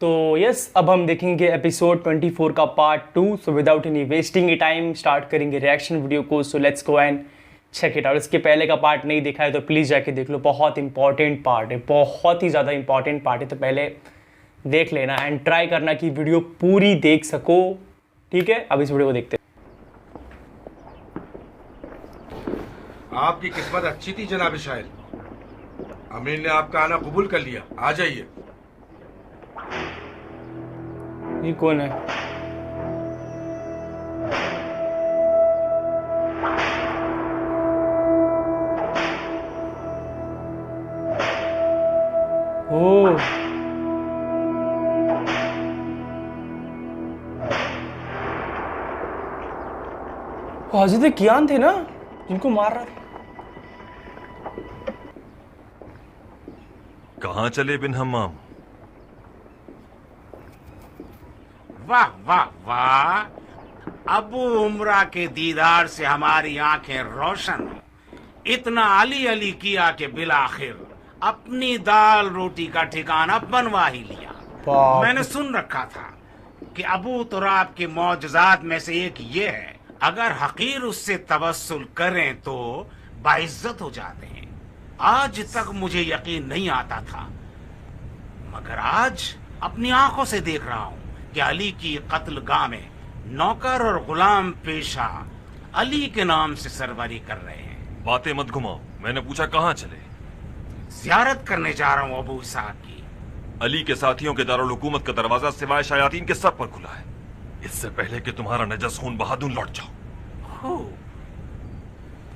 तो यस, अब हम देखेंगे एपिसोड 24 का part 2। So without any wasting a time start करेंगे रिएक्शन वीडियो को। So let's go and check it out. इसके पहले का पार्ट नहीं देखा है तो प्लीज़ जाके देख लो, बहुत इंपॉर्टेंट पार्ट है, बहुत ही ज़्यादा इंपॉर्टेंट पार्ट है। तो पहले देख लेना एंड ट्राई करना कि वीडियो पूरी देख सको, ठीक है। अब इस वीडियो को देखते हैं। आपकी किस्मत अच्छी थी जनाब शायर, अमीर ने आपका आना कबूल कर लिया। आ जाइए। ये कौन है? ओ हाजिर कियान थे ना जिनको मार रहा था। कहाँ चले बिन हम्माम? वाह वाह वाह, अबू उमरा के दीदार से हमारी आंखें रोशन हो। इतना अली अली किया कि बिलाखिर अपनी दाल रोटी का ठिकाना बनवा ही लिया। मैंने सुन रखा था कि अबू तुराब के मौजज़ात में से एक ये है, अगर हकीर उससे तवस्सुल करें तो बाइज्जत हो जाते हैं। आज तक मुझे यकीन नहीं आता था, मगर आज अपनी आंखों से देख रहा हूं कि अली की कत्लगाह में नौकर और गुलाम पेशा अली के नाम से सरबरी कर रहे हैं। बातें मत घुमाओ। मैंने पूछा कहाँ चले? ज़ियारत करने जा रहा हूँ अबू इसहाक की। अली के साथियों के दारुल हुकूमत का दरवाजा सिवाय शयातीन के सब पर खुला है। इससे पहले कि तुम्हारा नजस खून बहा दूं, लौट जाओ।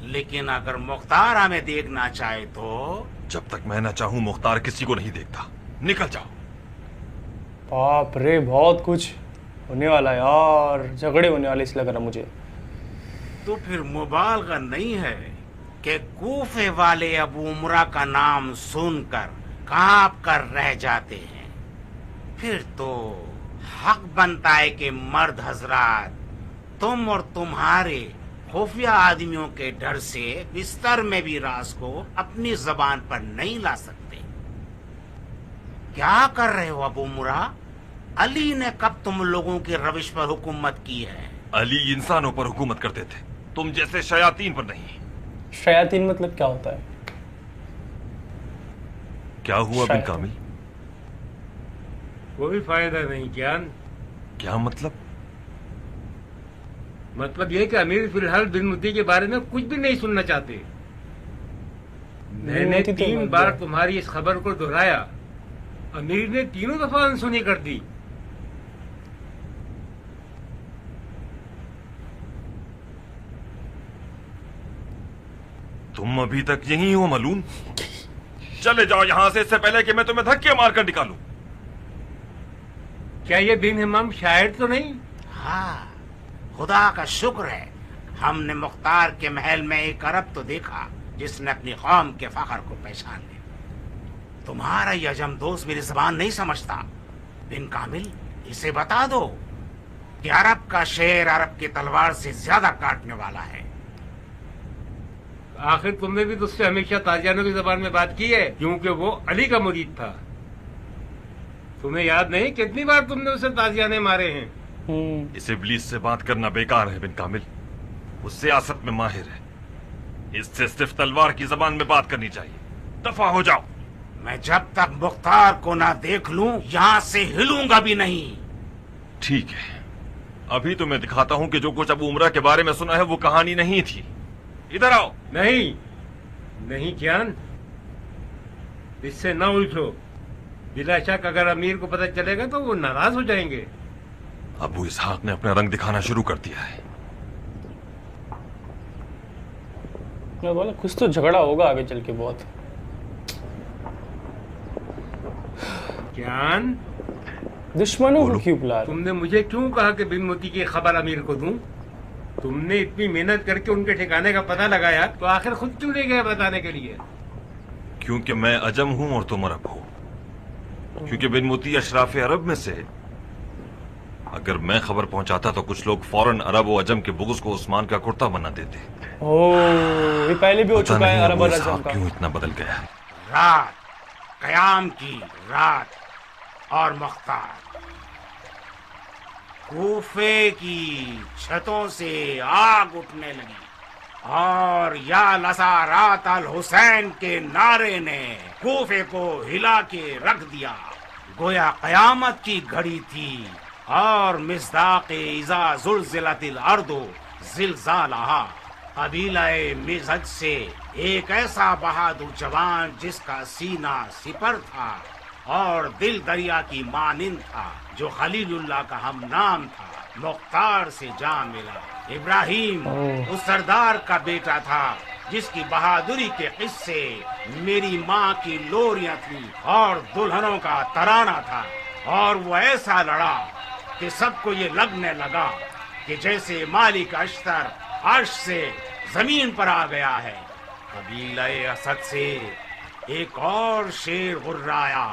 लेकिन अगर मुख्तार हमें देखना चाहे तो? जब तक मैं न चाहूं मुख्तार किसी को नहीं देखता। निकल जाओ। बाप रे, बहुत कुछ होने वाला है यार, झगड़े होने वाले इस लग रहा मुझे। तो फिर मुबालगा नहीं है कि कूफे वाले अबू उमरा का नाम सुनकर कांप कर रह जाते हैं। फिर तो हक बनता है कि मर्द हजरात, तुम और तुम्हारे खुफिया आदमियों के डर से बिस्तर में भी राज को अपनी जबान पर नहीं ला सकते। क्या कर रहे हो अबू उमरा? अली ने कब तुम लोगों की रविश पर हुकूमत की है? अली इंसानों पर हुकूमत करते थे, तुम जैसे शयातीन पर नहीं। शयातीन मतलब क्या होता है? क्या हुआ बिन कामिल? कोई फायदा नहीं ज्ञान। क्या मतलब? मतलब ये कि अमीर फिलहाल बिन मुद्दी के बारे में कुछ भी नहीं सुनना चाहते। मैंने 3 बार तुम्हारी इस खबर को दोहराया, अमीर ने तीनों दफा अनसुनी कर दी। तुम अभी तक यहीं हो मलून? चले जाओ यहां से, इससे पहले कि मैं तुम्हें धक्के मारकर निकालूं। क्या ये बिन हम्माम शायर तो नहीं? हाँ, खुदा का शुक्र है हमने मुख्तार के महल में एक अरब तो देखा जिसने अपनी कौम के फखर को पहचान लिया। तुम्हारा यह अजम दोस्त मेरी जबान नहीं समझता। बिन कामिल, इसे बता दो कि अरब का शेर अरब की तलवार से ज्यादा काटने वाला है। आखिर तुमने भी तो उससे हमेशा ताजियानों की जबान में बात की है, क्योंकि वो अली का मुरीद था। तुम्हें याद नहीं कितनी बार तुमने उसे ताजियाने मारे हैं? इस इब्लीस से बात करना बेकार है बिन कामिल। वो सियासत में माहिर है, इससे सिर्फ तलवार की जबान में बात करनी चाहिए। दफा हो जाओ। मैं जब तक मुख्तार को ना देख लूं यहाँ से हिलूंगा भी नहीं। ठीक है, अभी तो मैं दिखाता हूँ कि जो कुछ अबू उमरा के बारे में सुना है वो कहानी नहीं थी। इधर आओ। नहीं नहीं ज्ञान, इससे न उलझो। बिला शक अगर अमीर को पता चलेगा तो वो नाराज हो जाएंगे। अबू इसहाक ने अपना रंग दिखाना शुरू कर दिया है। मैं बोला कुछ तो झगड़ा होगा आगे चल के बहुत। ज्ञान, दुश्मनों को क्यों बुला रहे? तुमने मुझे क्यों कहा कि बिन मोती की खबर अमीर को दूं? तुमने इतनी मेहनत करके उनके ठिकाने का पता लगाया, तो आखिर खुद क्यों नहीं गए बताने के लिए? क्योंकि मैं अजम हूं और तुम अरब हो। क्योंकि बिन मोती अशराफ अरब में से। अगर मैं खबर पहुंचाता तो कुछ लोग फौरन अरब और अजम के बुग़्ज़ को उस्मान का कुर्ता बना देते। ये पहले भी हो चुका है अरब और अजम का। क्यों इतना बदल गया? रात, कयाम की रात, और मुख्तार। कूफे की छतों से आग उठने लगी और या लसारात अल हुसैन के नारे ने कूफे को हिला के रख दिया। गोया कयामत की घड़ी थी और मिस्दाक़े इज़ा ज़ुल्ज़िलतिल अर्दु ज़िलज़ालहा। कबीलाए मिज़हज से एक ऐसा बहादुर जवान जिसका सीना सिपर था और दिल दरिया की मानिंद था, जो खलीलुल्लाह का हम नाम था, मुख्तार से जा मिला। इब्राहिम उस सरदार का बेटा था जिसकी बहादुरी के किस्से मेरी माँ की लोरियां थी और दुल्हनों का तराना था। और वो ऐसा लड़ा कि सबको ये लगने लगा कि जैसे मालिक अश्तर अर्श से जमीन पर आ गया है। कबीले असद से एक और शेर गुर्राया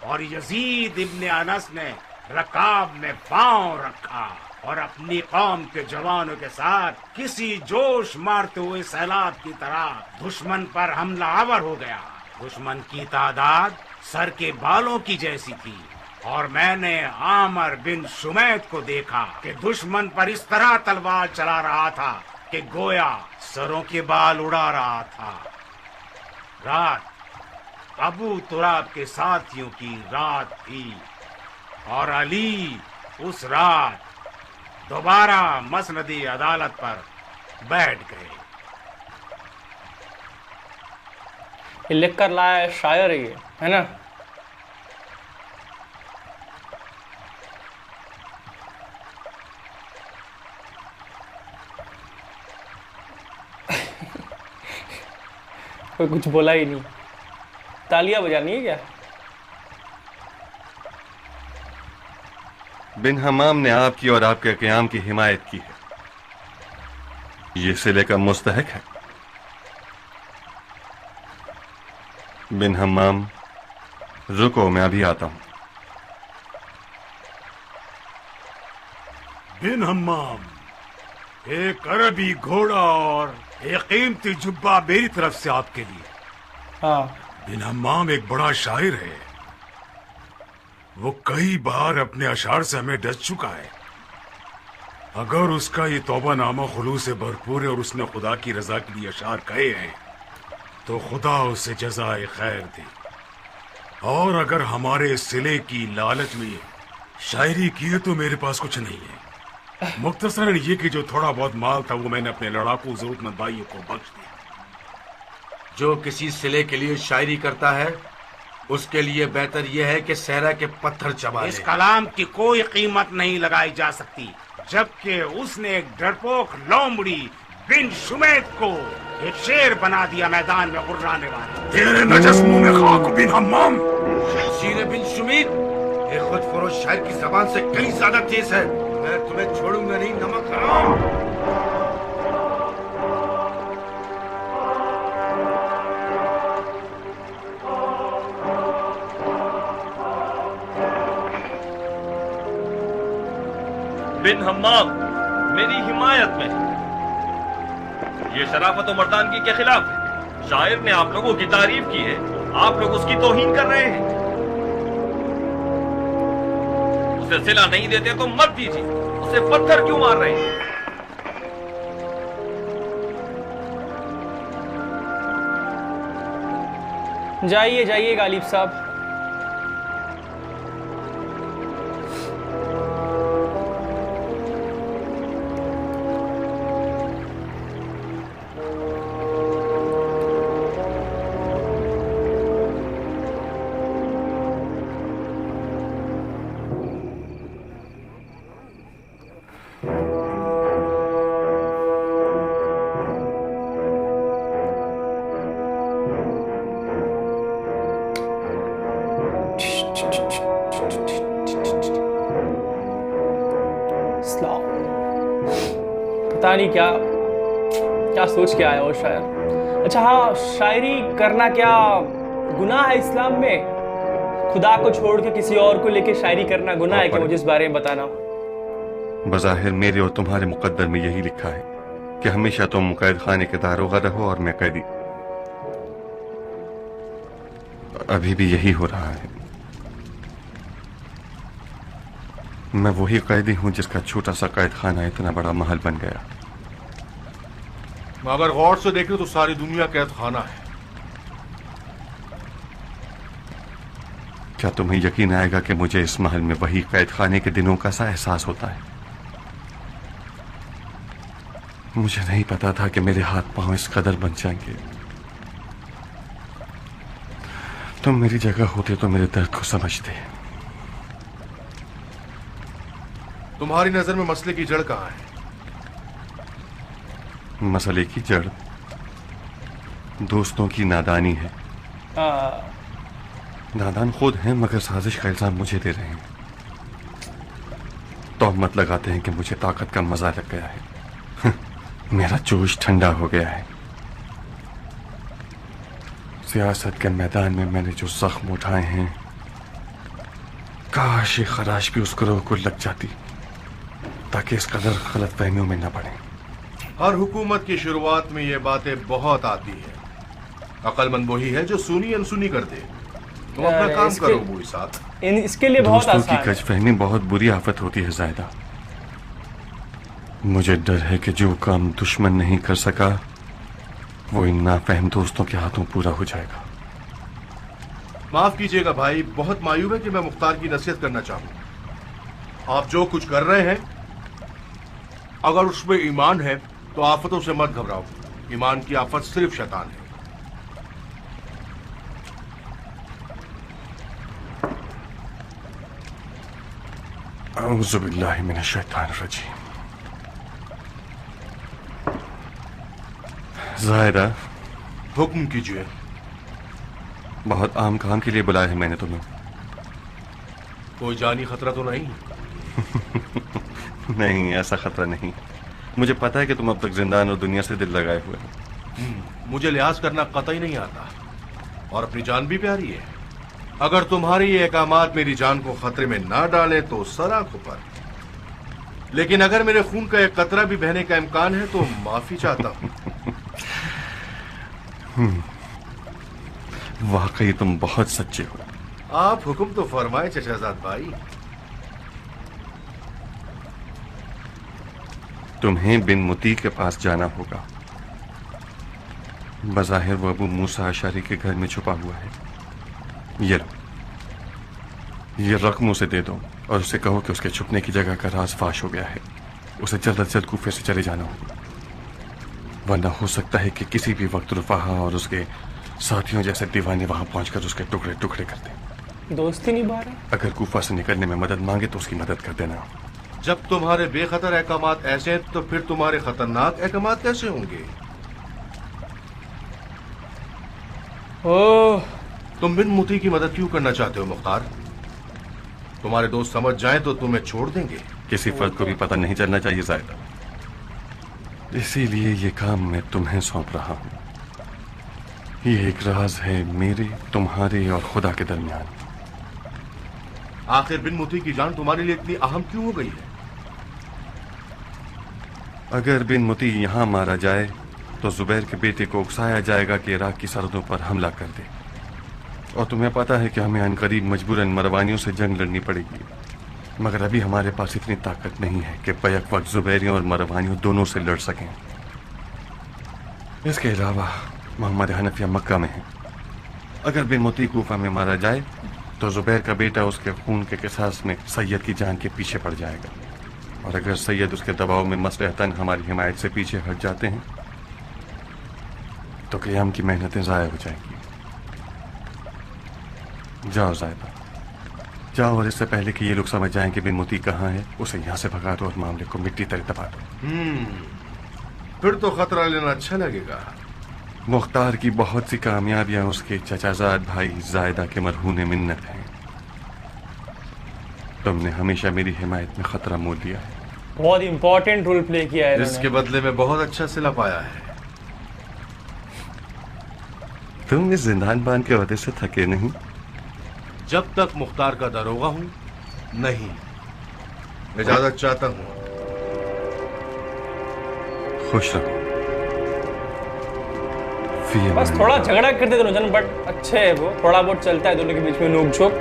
और यजीद इब्ने अनस ने रकाब में पांव रखा और अपनी कौम के जवानों के साथ किसी जोश मारते हुए सैलाब की तरह दुश्मन पर हमलावर हो गया। दुश्मन की तादाद सर के बालों की जैसी थी और मैंने आमर बिन शुमैत को देखा कि दुश्मन पर इस तरह तलवार चला रहा था कि गोया सरों के बाल उड़ा रहा था। रात अबू तुराब के साथियों की रात थी और अली उस रात दोबारा मसनदी अदालत पर बैठ गए। ये लिख कर लाया शायर ये है ना। कोई कुछ बोला ही नहीं। तालियां बजानी है क्या? बिन हमाम ने आपकी और आपके क़याम की हिमायत की है, ये सिले का मुस्तहक है। बिन हमाम रुको, मैं अभी आता हूं। बिन हम्माम, एक अरबी घोड़ा और एक कीमती जुब्बा मेरी तरफ से आपके लिए। हाँ, बिन हम्माम एक बड़ा शायर है। वो कई बार अपने अशार से हमें डस चुका है। अगर उसका ये तौबा नामा खुलूस से भरपूर है और उसने खुदा की रजा के लिए अशार कहे हैं तो खुदा उसे जज़ाए खैर दे। और अगर हमारे सिले की लालच में शायरी की है तो मेरे पास कुछ नहीं है। मुख्तसरन ये कि जो थोड़ा बहुत माल था वो मैंने अपने लड़ाकू जरूरतमंद भाइयों को बख्श दिया। जो किसी सिले के लिए शायरी करता है उसके लिए बेहतर यह है कि सहरा के पत्थर चबा ले। इस कलाम की कोई कीमत नहीं लगाई जा सकती, जबकि उसने एक डरपोक लोमड़ी बिन शुमैत को एक शेर बना दिया मैदान में गुर्राने वाला। तेरे नजस मुंह में खाक बिन हम्माम। शीर बिन शुमीत, ये खुद फरोश शायर की जबान से कहीं ज्यादा तेज है। मैं तुम्हें छोड़ूंगा नहीं, नमक हराम। बिन हम्माम मेरी हिमायत में, ये शराफत और मर्दानगी के खिलाफ है। शायर ने आप लोगों की तारीफ की है, आप लोग उसकी तौहीन कर रहे हैं। उसे सिला नहीं देते तो मत दीजिए, उसे पत्थर क्यों मार रहे हैं? जाइए जाइए गालिब साहब। पता नहीं क्या क्या सोच के आया हो शायर। अच्छा हाँ, शायरी करना क्या गुनाह है इस्लाम में? खुदा को छोड़ के किसी और को लेके शायरी करना गुनाह है क्या? मुझे इस बारे में बताना। बज़ाहिर मेरे और तुम्हारे मुकद्दर में यही लिखा है कि हमेशा तुम कैद खाने के दारोगा रहो और मैं कैदी। अभी भी यही हो रहा है। मैं वही कैदी हूं जिसका छोटा सा कैद खाना इतना बड़ा महल बन गया। अगर गौर से देखें तो सारी दुनिया कैद खाना है। क्या तुम्हें यकीन आएगा कि मुझे इस महल में वही कैद खाने के दिनों का सा एहसास होता है? मुझे नहीं पता था कि मेरे हाथ पांव इस कदर बन जाएंगे। तुम मेरी जगह होते तो मेरे दर्द को समझते। तुम्हारी नजर में मसले की जड़ कहाँ है? मसले की जड़ दोस्तों की नादानी है। नादान खुद हैं मगर साजिश का इल्जाम मुझे दे रहे हैं। तोहमत लगाते हैं कि मुझे ताकत का मजा लग गया है। मेरा जोश ठंडा हो गया है। सियासत के मैदान में मैंने जो जख्म उठाए हैं, काश ये खराश भी उस ग्रोह को लग जाती ताकि इस कदर गलतफहमियों में न पड़े। हर हुकूमत की शुरुआत में ये बातें बहुत आती है। अक्लमंद वही है जो सुनी अनसुनी कर दे। तुम अपना काम करो वो साथ। इसके लिए बहुत दोस्तों आसान की गजफहमी बहुत बुरी आफत होती है जायदा। मुझे डर है कि जो काम दुश्मन नहीं कर सका वो इन नाफहम दोस्तों के हाथों पूरा हो जाएगा। माफ कीजिएगा भाई, बहुत मायूब है कि मैं मुख्तार की नसीहत करना चाहूं। आप जो कुछ कर रहे हैं अगर उसमें ईमान है तो आफतों से मत घबराओ। ईमान की आफत सिर्फ शैतान है। औज़ु बिल्लाहि मिनश शैतानिर रजीम। जायदा, हुक्म कीजिए। बहुत आम काम के लिए बुलाया है मैंने तुम्हें। कोई जानी खतरा तो नहीं? नहीं, ऐसा खतरा नहीं। मुझे पता है कि तुम अब तक जिंदान और दुनिया से दिल लगाए हुए हो। मुझे लिहाज करना कतई नहीं आता और अपनी जान भी प्यारी है। अगर तुम्हारी ये अहकामात मेरी जान को खतरे में ना डाले तो सराखों पर, लेकिन अगर मेरे खून का एक कतरा भी बहने का इम्कान है तो माफी चाहता हूँ। वाकई तुम बहुत सच्चे हो। आप हुक्म तो फरमाए चचाजाद भाई। तुम्हें बिन मुती के पास जाना होगा। बज़ाहिर वो अबू मूसा अशारी के घर में छुपा हुआ है। ये लो, ये रकम उसे दे दो और उसे कहो कि उसके छुपने की जगह का राज फाश हो गया है। उसे जल्द अज जल्द कूफे से चले जाना होगा, वरना हो सकता है कि किसी भी वक्त रुफाहा और उसके साथियों जैसे दीवाने वहां पहुंचकर उसके टुकड़े टुकड़े कर दें। दोस्ती निभा रहे। अगर कूफा से निकलने में मदद मांगे तो उसकी मदद कर देना। जब तुम्हारे बेखतर अहकामात ऐसे हैं तो फिर तुम्हारे खतरनाक अहकामात कैसे होंगे? ओह, तुम बिन मुती की मदद क्यों करना चाहते हो मुख्तार? तुम्हारे दोस्त समझ जाएं तो तुम्हें छोड़ देंगे। किसी फर्द को भी पता नहीं चलना चाहिए जायदा, इसीलिए ये काम मैं तुम्हें सौंप रहा हूं। ये एक राज है मेरे, तुम्हारे और खुदा के दरमियान। आखिर बिन मुती की जान तुम्हारे लिए इतनी अहम क्यों हो गई है? अगर बिन मुती यहां मारा जाए तो जुबैर के बेटे को उकसाया जाएगा कि इराक की सरहदों पर हमला कर दे, और तुम्हें पता है कि हमें अनकरीब मजबूरन मरवानियों से जंग लड़नी पड़ेगी। मगर अभी हमारे पास इतनी ताकत नहीं है कि बैक वक्त जुबैरियों और मरवानियों दोनों से लड़ सकें। इसके अलावा मोहम्मद हनफिया मक्का में है। अगर बिन मुती कूफा में मारा जाए तो जुबैर का बेटा उसके खून के किसास में सैयद की जान के पीछे पड़ जाएगा, और अगर सैयद उसके दबाव में मसलहतन हमारी हिमायत से पीछे हट जाते हैं तो क़याम की मेहनतें ज़ाया हो जाएंगी। जाओ जायदा, जाओ, और इससे पहले कि ये लोग समझ जाएं कि बिन मुती कहाँ है, उसे यहाँ से भगा दो और मामले को मिट्टी तले दबा दो। फिर तो खतरा लेना अच्छा लगेगा। मुख्तार की बहुत सी कामयाबियां उसके चचाजाद भाई जायदा के मरहून मिन्नत हैं। तुमने हमेशा मेरी हिमायत में खतरा मोल दिया है। बहुत इंपॉर्टेंट रोल प्ले किया है इसके बदले में बहुत अच्छा सिला पाया है। तुम इस जिंदान बान के वजह से थके नहीं? जब तक मुख्तार का दरोगा हूं नहीं। इजाजत चाहता हूं। खुश रहो। बस थोड़ा झगड़ा करते दोनों जन, बट अच्छे है वो। थोड़ा बहुत चलता है दोनों के बीच में नोक झोंक,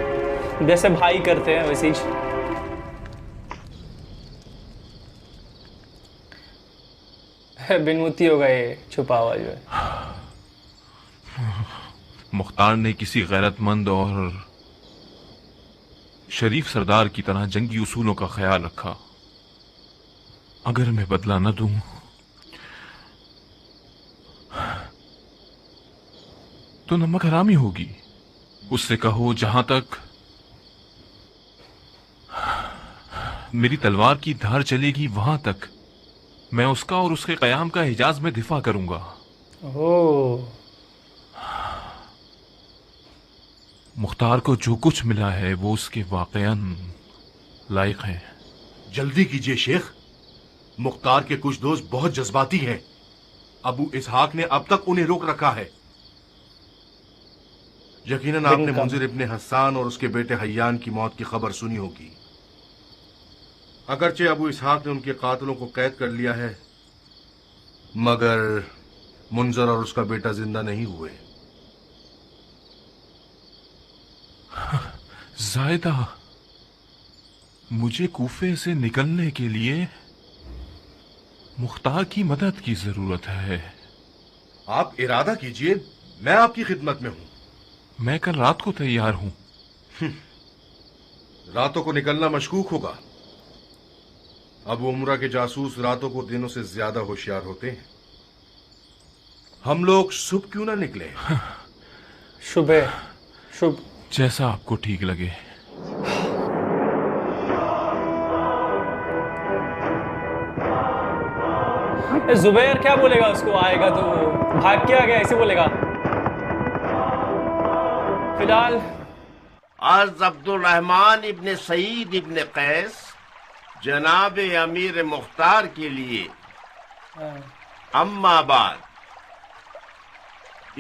जैसे भाई करते हैं वैसे ही। बिनमुती होगा ये छुपा हुआ जो है। मुख्तार ने किसी गैरतमंद और शरीफ सरदार की तरह जंगी उसूलों का ख्याल रखा। अगर मैं बदला न दूं तो नमक हरामी होगी। उससे कहो जहां तक मेरी तलवार की धार चलेगी वहां तक मैं उसका और उसके कयाम का हिजाज में दिफा करूंगा। ओह, मुख्तार को जो कुछ मिला है वो उसके वाकयान लायक है। जल्दी कीजिए शेख, मुख्तार के कुछ दोस्त बहुत जज्बाती हैं। अबू इसहाक ने अब तक उन्हें रोक रखा है। यकीनन आपने मुंजिर इब्ने हस्सान और उसके बेटे हय्यान की मौत की खबर सुनी होगी। अगरचे अबू इसहाक ने उनके कातलों को कैद कर लिया है, मगर मुंजर और उसका बेटा जिंदा नहीं हुए। जायदा, मुझे कूफे से निकलने के लिए मुख्तार की मदद की जरूरत है। आप इरादा कीजिए, मैं आपकी खिदमत में हूं। मैं कल रात को तैयार हूं। रातों को निकलना मशकूक होगा। अबू उमरा के जासूस रातों को दिनों से ज्यादा होशियार होते हैं। हम लोग सुबह क्यों ना निकले? शुभ शुभ, जैसा आपको ठीक लगे। जुबैर क्या बोलेगा उसको, आएगा तो भाग के आ गया ऐसे बोलेगा। फिलहाल आज अब्दुल रहमान इब्ने सईद इब्ने कैस जनाब अमीर मुख्तार के लिए अम्माबाद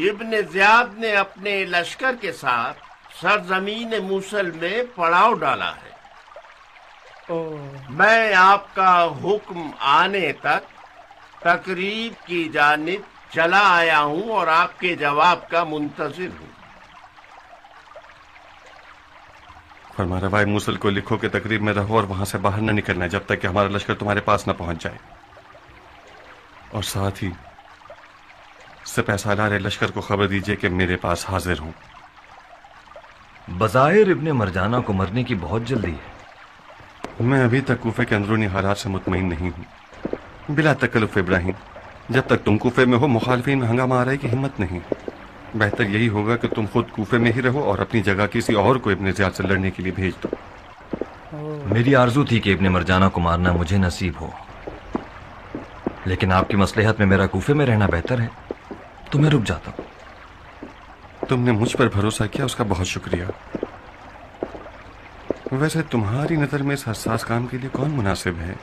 इब्ने ज़ियाद ने अपने लश्कर के साथ सरजमीन मूसल में पड़ाव डाला है। मैं आपका हुक्म आने तक तकरीब की जानिब चला आया हूं और आपके जवाब का मुंतजिर हूं। फरमारवाए मूसल को लिखो कि तकरीब में रहो और वहां से बाहर न निकलना जब तक कि हमारा लश्कर तुम्हारे पास न पहुंच जाए। और साथ ही सिपह सालार लश्कर को खबर दीजिए कि मेरे पास हाजिर हूं। बज़ाहिर इब्ने मरजाना को मरने की बहुत जल्दी है। मैं अभी तक कूफे के अंदरूनी हालात से मुतमईन नहीं हूं। बिला तकल्लुफ इब्राहिम, जब तक तुम कूफे में हो मुखालफिन में हंगामा आने की हिम्मत नहीं। बेहतर यही होगा कि तुम खुद कूफे में ही रहो और अपनी जगह किसी और को इब्ने ज़ियाद से लड़ने के लिए भेज दो। मेरी आरजू थी कि इब्ने मरजाना को मारना मुझे नसीब हो, लेकिन आपकी मसलहत में मेरा कूफे में रहना बेहतर है, तो मैं रुक जाता हूं। तुमने मुझ पर भरोसा किया, उसका बहुत शुक्रिया। वैसे तुम्हारी नजर में इस हसास काम के लिए कौन मुनासिब है?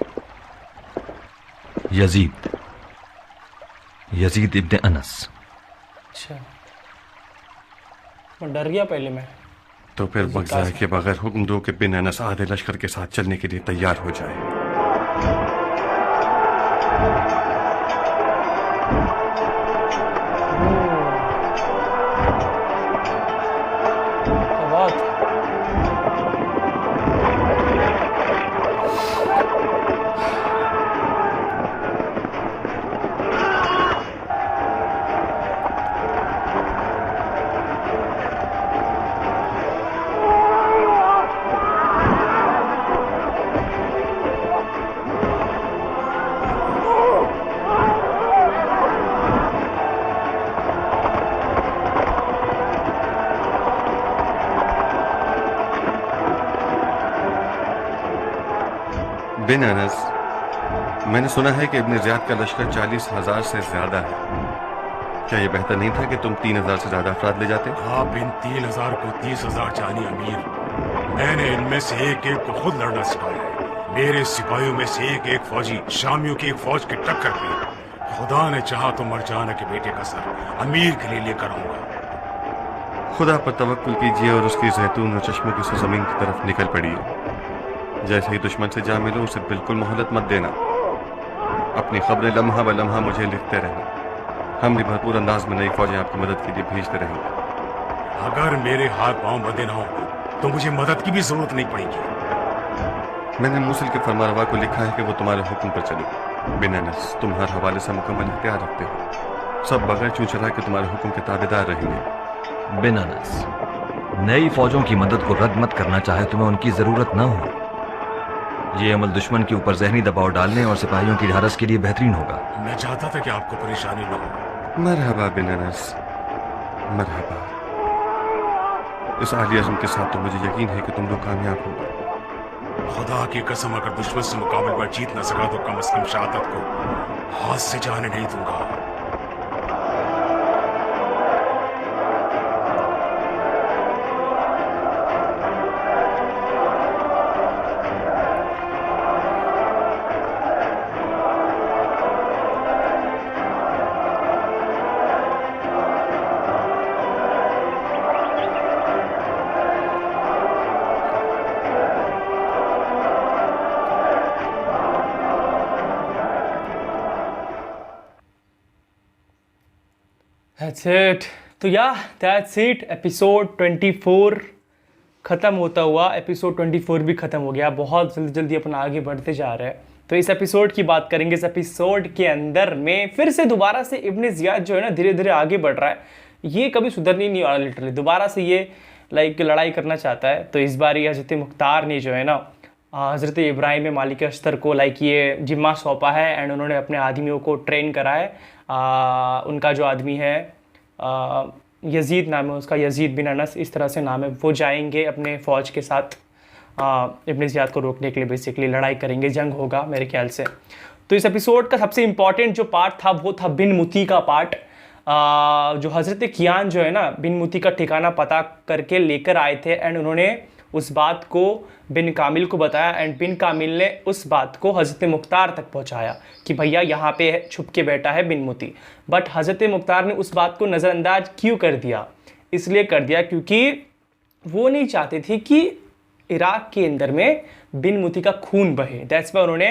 यजीद इब्ने अनस। अच्छा, मैं डर गया पहले मैं। तो फिर वक्त ज़ाया के बगैर हुक्म दो कि बिन अनस आधे लश्कर के साथ चलने के लिए तैयार हो जाए। बिन अनस, मैंने सुना है कि इब्ने ज़ियाद का लश्कर 40,000 से ज्यादा है। क्या यह बेहतर नहीं था कि तुम 3,000 से ज्यादा अफराद ले जाते? आप इन 3,000 को 30,000 जानिए अमीर। मैंने इनमें से एक एक को खुद लड़ना सिखाया है। मेरे सिपाहियों में से एक एक फौजी शामियों की एक फौज की टक्कर पे खुदा ने चाहा तो मरजाना के बेटे का सर अमीर के लिए लेकर आऊंगा। खुदा पर तवक्कुल कीजिए और उसकी जैतून और चश्मों की सरजमीन की तरफ निकल पड़िए। जैसे ही दुश्मन से जा मिलो उसे बिल्कुल मोहलत मत देना। अपनी खबरें लम्हा ब लम्हा मुझे लिखते रहना। हम भी भरपूर अंदाज में नई फौजें आपकी मदद के लिए भेजते रहेंगे। अगर मेरे हाथ पांव बंधे ना हो तो मुझे मदद की भी जरूरत नहीं पड़ेगी। मैंने मूसल के फरमारवा को लिखा है कि वो तुम्हारे हुक्म पर चले। बिन अनस, तुम हर हवाले से मुकम्मल इख्तियार रखते हो। सब बगैर चूं चला के तुम्हारे हुक्म के ताबेदार रहेंगे। बिन अनस, नई फौजों की मदद को रद्द मत करना चाहे तुम्हें उनकी जरूरत न हो। ये अमल दुश्मन के ऊपर जहनी दबाव डालने और सिपाहियों की ढारस के लिए बेहतरीन होगा। मैं चाहता था कि आपको परेशानी न हो। मरहबा बिन अनस, मरहबा। इस आली अज़्म के साथ तो मुझे यकीन है कि तुम लोग कामयाब होगे। खुदा की कसम, अगर दुश्मन से मुकाबले पर जीत न सका तो कम से कम शहादत को हाथ से जाने नहीं दूंगा। That's it. तो that's it. एपिसोड 24 ख़त्म होता हुआ एपिसोड 24 भी ख़त्म हो गया। बहुत जल्दी जल्दी अपना आगे बढ़ते जा रहे हैं। तो इस एपिसोड की बात करेंगे। इस एपिसोड के अंदर में फिर से दोबारा से इब्न ज़ियाद जो है ना धीरे धीरे आगे बढ़ रहा है। ये कभी सुधरनी नहीं वाला, लिटरली दोबारा से ये लड़ाई करना चाहता है। तो इस बार ये हज़रत मुख्तार ने जो है ना हज़रत इब्राहिम मालिक अश्तर को ये जिम्मा सौंपा है एंड उन्होंने अपने आदमियों को ट्रेन करा है। उनका जो आदमी है यजीद नाम है उसका, यजीद बिन अनस इस तरह से नाम है। वो जाएंगे अपने फ़ौज के साथ इब्न ज़ियाद को रोकने के लिए, बेसिकली लड़ाई करेंगे, जंग होगा मेरे ख्याल से। तो इस एपिसोड का सबसे इम्पॉर्टेंट जो पार्ट था वो था बिन मुती का पार्ट। जो हज़रत कियान जो है ना बिन मुती का ठिकाना पता करके लेकर आए थे एंड उन्होंने उस बात को बिन कामिल को बताया एंड बिन कामिल ने उस बात को हज़रत मुख्तार तक पहुंचाया कि भैया यहाँ पे छुप के बैठा है बिन मुती। बट हज़रत मुख्तार ने उस बात को नज़रअंदाज क्यों कर दिया? इसलिए कर दिया क्योंकि वो नहीं चाहते थे कि इराक़ के अंदर में बिन मुती का खून बहे। दैट्स वाई उन्होंने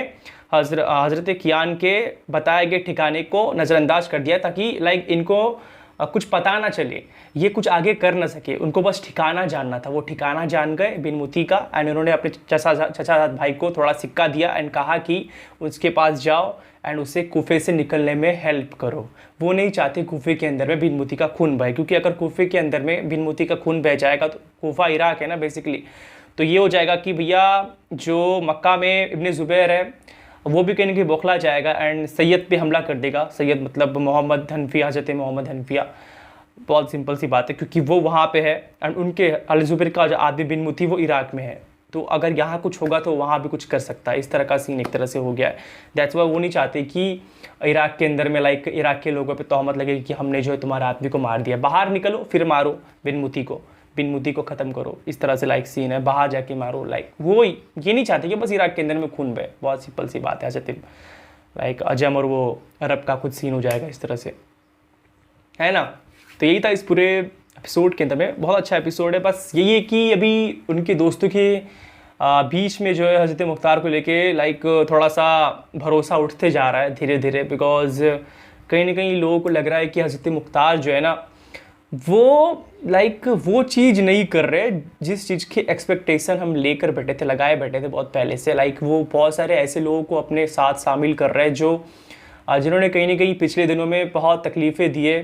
हज़रत कियान के बताए गए ठिकाने को नज़रअंदाज कर दिया ताकि इनको कुछ पता ना चले, ये कुछ आगे कर ना सके। उनको बस ठिकाना जानना था। वो ठिकाना जान गए बिन मुती का एंड उन्होंने अपने चचाजाद भाई को थोड़ा सिक्का दिया एंड कहा कि उसके पास जाओ एंड उसे कूफे से निकलने में हेल्प करो। वो नहीं चाहते कूफे के अंदर में बिन मुती का खून बहे, क्योंकि अगर कूफे के अंदर में बिन मुती का खून बह जाएगा तो कूफा इराक़ है ना बेसिकली, तो ये हो जाएगा कि भैया जो मक्का में इब्न ज़ुबैर है वो भी कहीं ना कहीं बौखला जाएगा एंड सैयद पे हमला कर देगा। सैयद मतलब मोहम्मद हनफिया, हज़रत मोहम्मद हनफिया। बहुत सिंपल सी बात है क्योंकि वो वहाँ पे है एंड उनके अल-ज़ुबैर का जो आदमी बिन मुती वो इराक़ में है। तो अगर यहाँ कुछ होगा तो वहाँ भी कुछ कर सकता है। इस तरह का सीन एक तरह से हो गया है। दैट्स वाई वो नहीं चाहते कि इराक़ के अंदर में इराक़ के लोगों पे तहमत लगे कि हमने जो है तुम्हारे आदमी को मार दिया। बाहर निकलो फिर मारो बिन मुती को ख़त्म करो। इस तरह से सीन है, बाहर जाके मारो। वो ये नहीं चाहते कि बस इराक़ के अंदर में खून बहे। बहुत सिंपल सी बात है। हज़रत अजम और वो अरब का कुछ सीन हो जाएगा इस तरह से, है ना। तो यही था इस पूरे एपिसोड के अंदर में। बहुत अच्छा एपिसोड है। बस यही है कि अभी उनके दोस्तों के बीच में जो है हज़रत मुख्तार को लेके थोड़ा सा भरोसा उठते जा रहा है धीरे धीरे, बिकॉज़ कहीं ना कहीं लोगों को लग रहा है कि हज़रत मुख्तार जो है ना वो चीज़ नहीं कर रहे जिस चीज़ की एक्सपेक्टेशन हम लेकर लगाए बैठे थे बहुत पहले से। वो बहुत सारे ऐसे लोगों को अपने साथ शामिल कर रहे हैं जो जिन्होंने कहीं ना कहीं पिछले दिनों में बहुत तकलीफ़ें दिए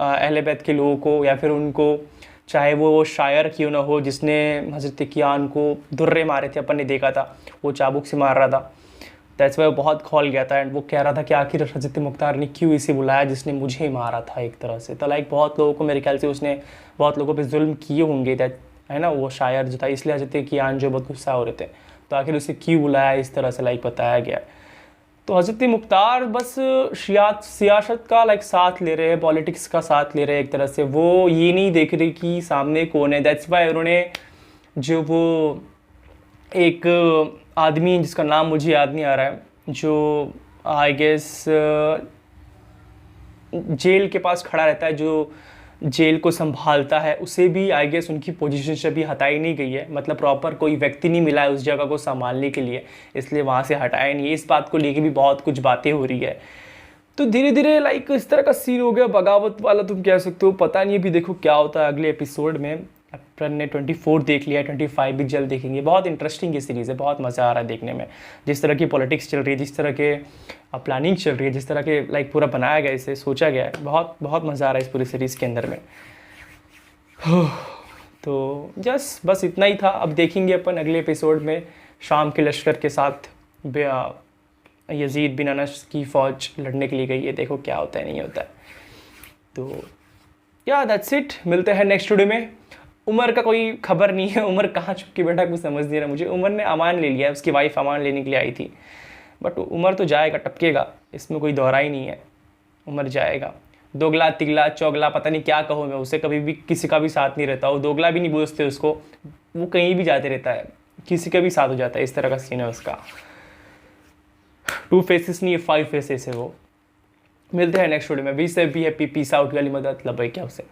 अहले बैत के लोगों को, या फिर उनको, चाहे वो शायर क्यों ना हो जिसने हज़रत कियान को दुर्रे मारे थे, अपन ने देखा था वो चाबुक से मार रहा था। दैट्स वाई वो बहुत खौल गया था एंड वो कह रहा था कि आखिर हज़रत मुख्तार ने क्यों इसे बुलाया जिसने मुझे मारा था एक तरह से। तो बहुत लोगों को मेरे ख्याल से उसने बहुत लोगों पे जुल्म किए होंगे, है ना, वो शायर जो था। इसलिए हज़रत कियान जो बहुत गुस्सा हो रहे थे, तो आखिर उसे क्यों बुलाया इस तरह से बताया गया। तो हज़रत मुख्तार बस सियासत का साथ ले रहे हैं, पॉलिटिक्स का साथ ले रहे हैं एक तरह से। वो ये नहीं देख रहे कि सामने कौन है। दैट्स वाई उन्होंने जो वो एक आदमी जिसका नाम मुझे याद नहीं आ रहा है, जो आई गेस जेल के पास खड़ा रहता है, जो जेल को संभालता है, उसे भी आई गेस उनकी पोजीशन से भी हटाई नहीं गई है। मतलब प्रॉपर कोई व्यक्ति नहीं मिला है उस जगह को संभालने के लिए, इसलिए वहाँ से हटाया नहीं है। इस बात को लेके भी बहुत कुछ बातें हो रही है। तो धीरे धीरे इस तरह का सीन हो गया, बगावत वाला तुम कह सकते हो। पता नहीं अभी देखो क्या होता है अगले एपिसोड में। अपन ने 24 देख लिया, 25 भी जल्द देखेंगे। बहुत इंटरेस्टिंग ये सीरीज़ है, बहुत मज़ा आ रहा है देखने में। जिस तरह की पॉलिटिक्स चल रही है, जिस तरह के प्लानिंग चल रही है, जिस तरह के लाइक पूरा बनाया गया, इसे सोचा गया है, बहुत बहुत मज़ा आ रहा है इस पूरी सीरीज़ के अंदर में। तो बस इतना ही था। अब देखेंगे अपन अगले एपिसोड में शाम के लश्कर के साथ यजीद बिन अनस की फ़ौज लड़ने के लिए गई है। देखो क्या होता है, नहीं होता है। तो या दैट्स इट, मिलते हैं नेक्स्ट वीडियो में। उमर का कोई खबर नहीं है, उमर कहाँ छुप के बैठा कुछ समझ नहीं रहा मुझे। उमर ने अमान ले लिया, उसकी वाइफ अमान लेने के लिए आई थी, बट उमर तो जाएगा, टपकेगा, इसमें कोई दोहरा ही नहीं है। उमर जाएगा। दोगला तिगला चौगला पता नहीं क्या कहो मैं उसे, कभी भी किसी का भी साथ नहीं रहता। वो दोगला भी नहीं बोलते उसको, वो कहीं भी जाते रहता है, किसी का भी साथ हो जाता है। इस तरह का सीन है उसका। 2 फेसेस नहीं है, 5 फेसेस है वो। मिलते हैं नेक्स्ट वीडियो में। वी से भी हैप्पी, पीस आउट, गाली मदद लबाई क्या उसे।